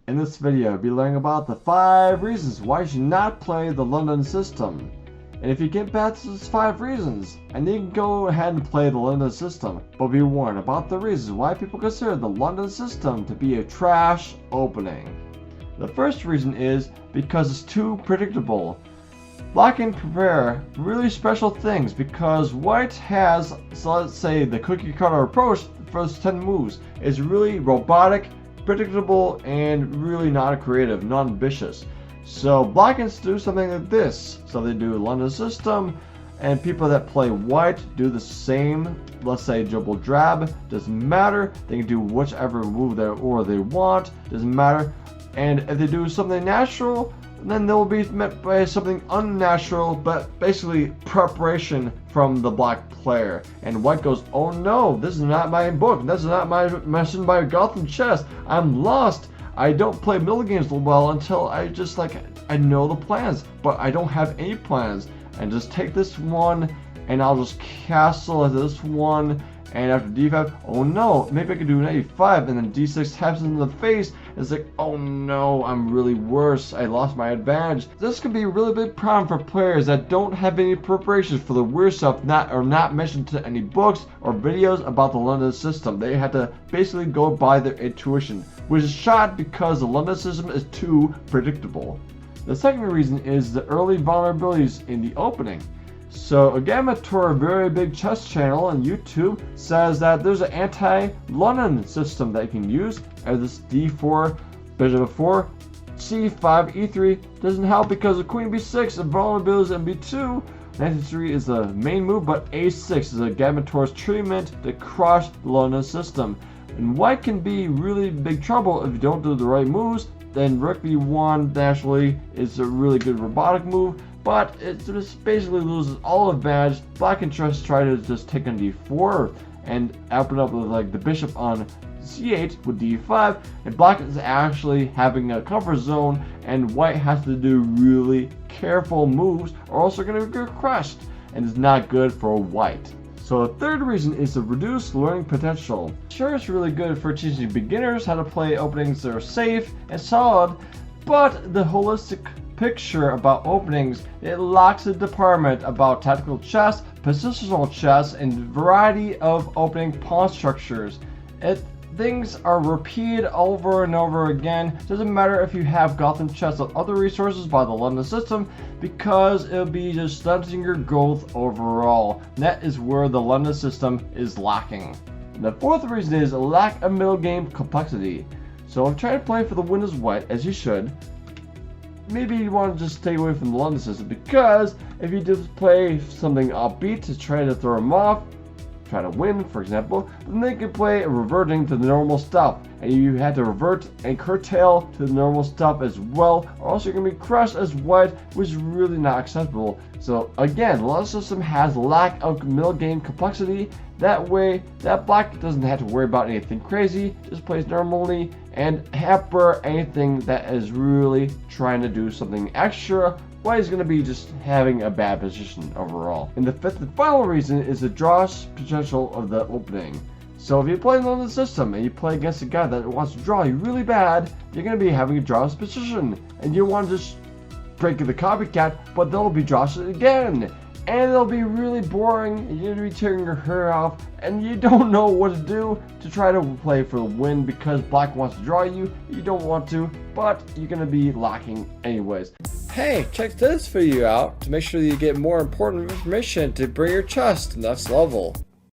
In this video, we'll be learning about the 5 reasons why you should not play the London system. And if you get past those 5 reasons, and you can go ahead and play the London system, but be warned about the reasons why people consider the London system to be a trash opening. The first reason is because it's too predictable. Black can prepare really special things because white has, so let's say the cookie cutter approach, the first 10 moves, is really robotic, predictable, and really not creative, not ambitious. So black can do something like this. So they do London system, and people that play white do the same. Let's say double drab, doesn't matter. They can do whichever move they want, doesn't matter. And if they do something natural, then they'll be met by something unnatural, but basically preparation from the black player. And white goes, oh no, this is not my book, this is not my mission by GothamChess, I'm lost. I don't play Middlegames well until I know the plans, but I don't have any plans. And just take this one, and I'll just castle this one, and after d5, oh no, maybe I could do an a5, and then d6 taps in the face. It's like, oh no, I'm really worse. I lost my advantage. This could be a really big problem for players that don't have any preparations for the weird stuff not mentioned to any books or videos about the London system. They had to basically go by their intuition, which is shot because the London system is too predictable. The second reason is the early vulnerabilities in the opening. So 𝐦𝐤𝐤𝐞, a very big chess channel on YouTube, says that there's an anti-London system that you can use. As this d4, bishop f4, c5, e3 doesn't help because of queen b6 and vulnerabilities in b2. Knight e3 is the main move, but a6 is 𝐦𝐤𝐤𝐞's treatment to crush the London system. And white can be really big trouble if you don't do the right moves. Then rook b1 naturally is a really good robotic move, but it just basically loses all advantage. Black can try to just take on d4 and open up with like the bishop on c8 with d5, and black is actually having a comfort zone, and white has to do really careful moves or else they're going to get crushed, and it's not good for white. So the third reason is the reduced learning potential. Sure, it's really good for teaching beginners how to play openings that are safe and solid, but the holistic picture about openings, it lacks the department about tactical chess, positional chess, and variety of opening pawn structures. Things are repeated over and over again. Doesn't matter if you have GothamChess or other resources by the London system, because it'll be just stunting your growth overall. That is where the London system is lacking. And the fourth reason is a lack of middle game complexity. So if trying to play for the win as white, as you should, maybe you want to just stay away from the London system, because if you just play something upbeat to try to throw them off, try to win, for example, then they can play reverting to the normal stuff, and you have to revert and curtail to the normal stuff as well, or else you're going to be crushed as white, which is really not acceptable. So again, the London system has lack of middle game complexity. That way, that black doesn't have to worry about anything crazy, just plays normally, and hamper anything that is really trying to do something extra. White is going to be just having a bad position overall. And the fifth and final reason is the draw potential of the opening. So if you play on the system and you play against a guy that wants to draw you really bad, you're going to be having a draw position, and you want to just break the copycat, but they'll be draws again, and it'll be really boring, and you're going to be tearing your hair off, and you don't know what to do to try to play for the win because black wants to draw you. You don't want to, but you're going to be lacking anyways. Hey, check this video out to make sure that you get more important information to bring your chess to the next level.